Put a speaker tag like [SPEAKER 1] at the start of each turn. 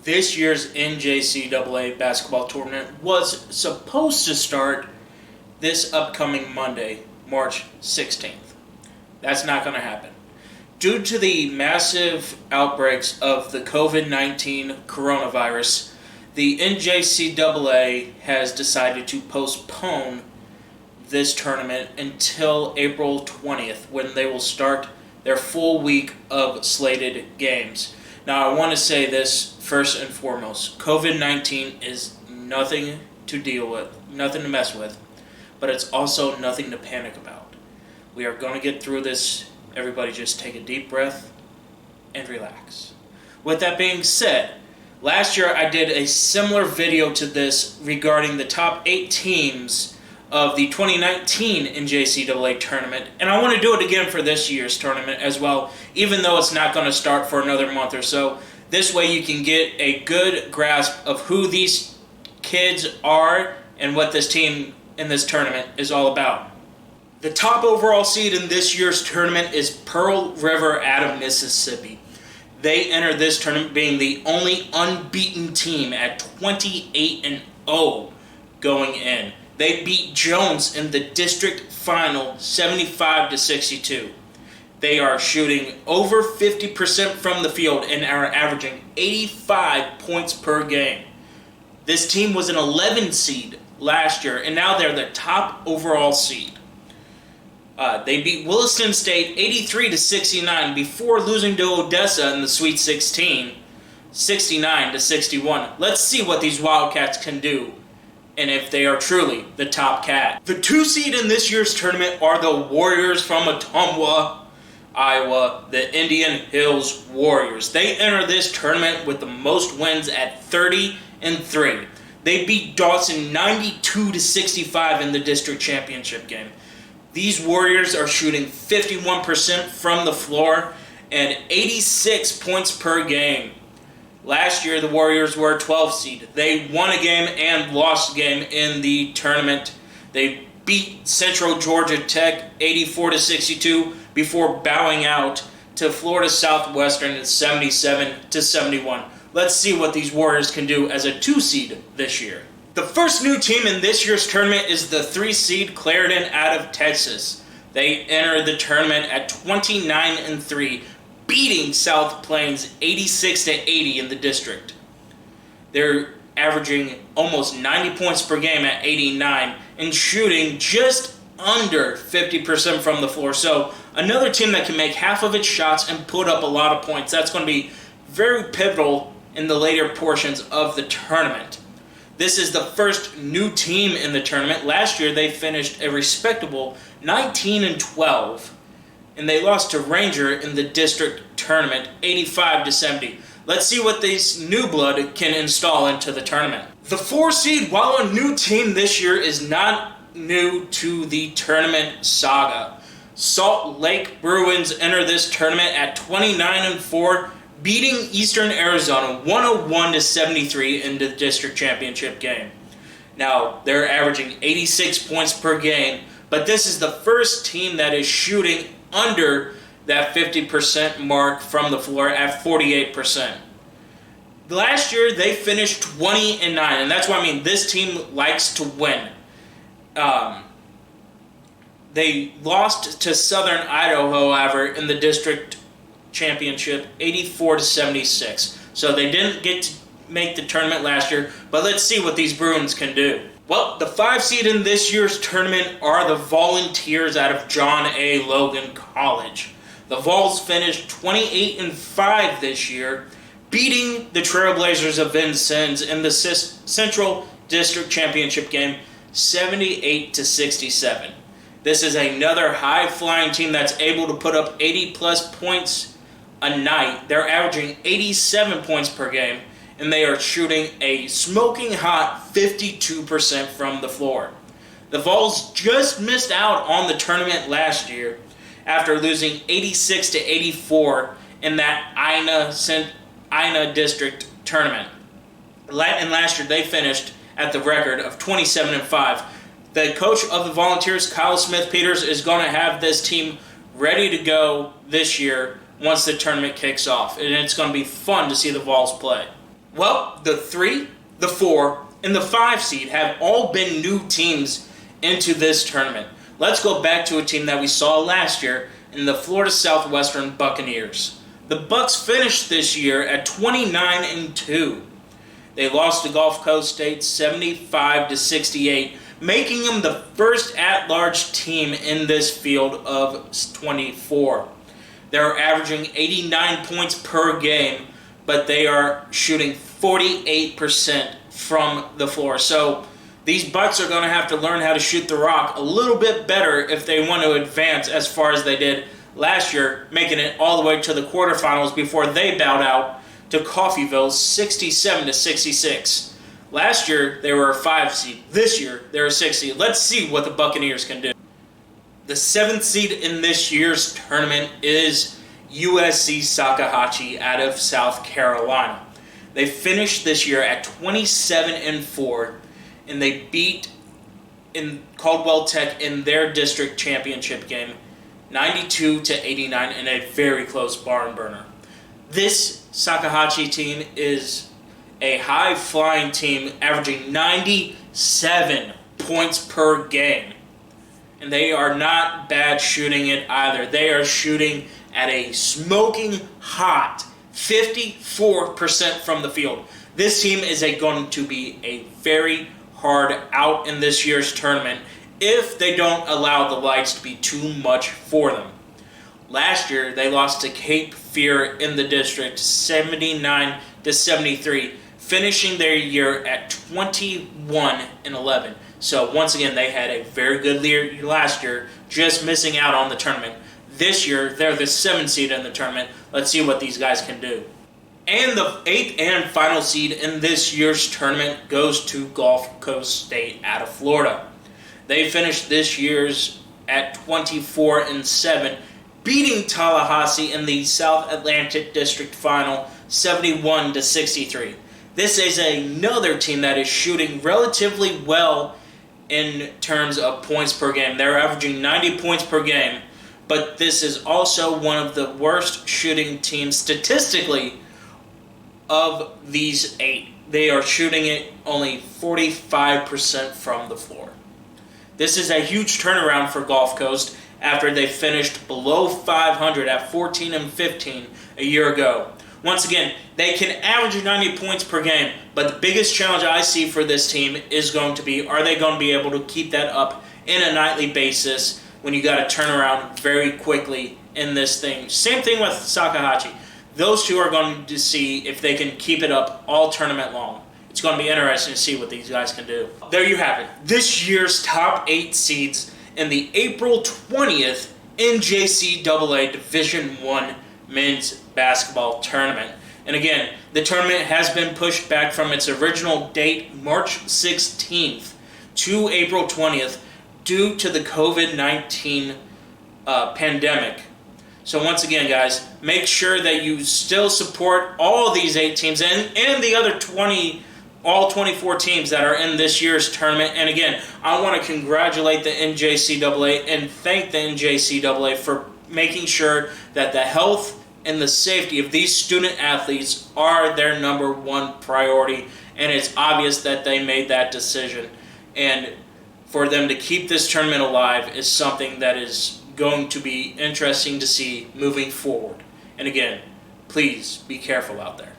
[SPEAKER 1] This year's NJCAA basketball tournament was supposed to start this upcoming Monday, March 16th. That's not going to happen. Due to the massive outbreaks of the COVID-19 coronavirus, the NJCAA has decided to postpone this tournament until April 20th, when they will start their full week of slated games. Now, I want to say this first and foremost. COVID-19 is nothing to deal with, nothing to mess with, but it's also nothing to panic about. We are going to get through this. Everybody just take a deep breath and relax. With that being said, last year I did a similar video to this regarding the top 8 teams of the 2019 NJCAA tournament, and I want to do it again for this year's tournament as well, even though it's not going to start for another month or so. This way you can get a good grasp of who these kids are and what this team in this tournament is all about. The top overall seed in this year's tournament is Pearl River out of Mississippi. They enter this tournament being the only unbeaten team at 28-0 going in. They beat Jones in the district final 75-62. They are shooting over 50% from the field and are averaging 85 points per game. This team was an 11 seed last year, and now they're the top overall seed. They beat Williston State 83-69 before losing to Odessa in the Sweet 16, 69-61. Let's see what these Wildcats can do, and if they are truly the top cat. The 2 seed in this year's tournament are the Warriors from Ottumwa, Iowa, the Indian Hills Warriors. They enter this tournament with the most wins at 30-3. They beat Dawson 92-65 in the district championship game. These Warriors are shooting 51% from the floor and 86 points per game. Last year, the Warriors were a 12 seed. They won a game and lost a game in the tournament. They beat Central Georgia Tech 84-62 before bowing out to Florida Southwestern at 77-71. Let's see what these Warriors can do as a 2 seed this year. The first new team in this year's tournament is the 3 seed Clarendon out of Texas. They enter the tournament at 29-3, beating South Plains 86-80 in the district. They're averaging almost 90 points per game at 89 and shooting just under 50% from the floor. So another team that can make half of its shots and put up a lot of points. That's going to be very pivotal in the later portions of the tournament. This is the first new team in the tournament. Last year they finished a respectable 19-12, and they lost to Ranger in the district tournament 85-70. Let's see what this new blood can install into the tournament. The 4 seed, while a new team this year, is not new to the tournament saga. Salt Lake Bruins enter this tournament at 29-4, beating Eastern Arizona 101-73 in the district championship game. Now, they're averaging 86 points per game, but this is the first team that is shooting under that 50% mark from the floor at 48%. Last year, they finished 20-9, and that's why this team likes to win. They lost to Southern Idaho, however, in the district championship 84-76. So they didn't get to make the tournament last year, but let's see what these Bruins can do. Well, the 5 seed in this year's tournament are the Volunteers out of John A. Logan College. The Vols finished 28-5 this year, beating the Trailblazers of Vincennes in the Central District Championship game 78-67. This is another high-flying team that's able to put up 80-plus points a night. They're averaging 87 points per game, and they are shooting a smoking hot 52% from the floor. The Vols just missed out on the tournament last year after losing 86-84 in that INA district tournament. And last year they finished at the record of 27-5. The coach of the Volunteers, Kyle Smith-Peters, is going to have this team ready to go this year once the tournament kicks off. And it's going to be fun to see the Vols play. Well, the 3, the 4, and the 5 seed have all been new teams into this tournament. Let's go back to a team that we saw last year in the Florida Southwestern Buccaneers. The Bucks finished this year at 29-2. They lost to Gulf Coast State 75-68, making them the first at-large team in this field of 24. They're averaging 89 points per game, but they are shooting 48% from the floor. So these Bucks are going to have to learn how to shoot the rock a little bit better if they want to advance as far as they did last year, making it all the way to the quarterfinals before they bowed out to Coffeyville 67-66. Last year, they were a 5 seed. This year, they're a 6 seed. Let's see what the Buccaneers can do. The 7th seed in this year's tournament is USC Sakahachi out of South Carolina. They finished this year at 27-4, and they beat in Caldwell Tech in their district championship game 92-89 in a very close barn burner. This Sakahachi team is a high-flying team averaging 97 points per game. And they are not bad shooting it either. They are shooting at a smoking hot 54% from the field. This team is going to be a very hard out in this year's tournament if they don't allow the lights to be too much for them. Last year, they lost to Cape Fear in the district 79-73, finishing their year at 21-11. So once again, they had a very good year last year, just missing out on the tournament. This year, they're the 7th seed in the tournament. Let's see what these guys can do. And the 8th and final seed in this year's tournament goes to Gulf Coast State out of Florida. They finished this year's at 24-7, beating Tallahassee in the South Atlantic District Final 71-63. This is another team that is shooting relatively well in terms of points per game. They're averaging 90 points per game, but this is also one of the worst shooting teams statistically of these 8. They are shooting it only 45% from the floor. This is a huge turnaround for Gulf Coast after they finished below 500 at 14-15 a year ago. Once again, they can average 90 points per game, but the biggest challenge I see for this team is going to be, are they going to be able to keep that up in a nightly basis when you got to turn around very quickly in this thing? Same thing with Sakahachi. Those two are going to see if they can keep it up all tournament long. It's going to be interesting to see what these guys can do. There you have it. This year's top 8 seeds in the April 20th NJCAA Division I Men's Basketball Tournament. And again, the tournament has been pushed back from its original date, March 16th, to April 20th due to the COVID-19 pandemic. So once again, guys, make sure that you still support all these 8 teams and the other 24 teams that are in this year's tournament. And again, I want to congratulate the NJCAA and thank the NJCAA for making sure that the health and the safety of these student athletes are their #1 priority. And it's obvious that they made that decision. And for them to keep this tournament alive is something that is going to be interesting to see moving forward. And again, please be careful out there.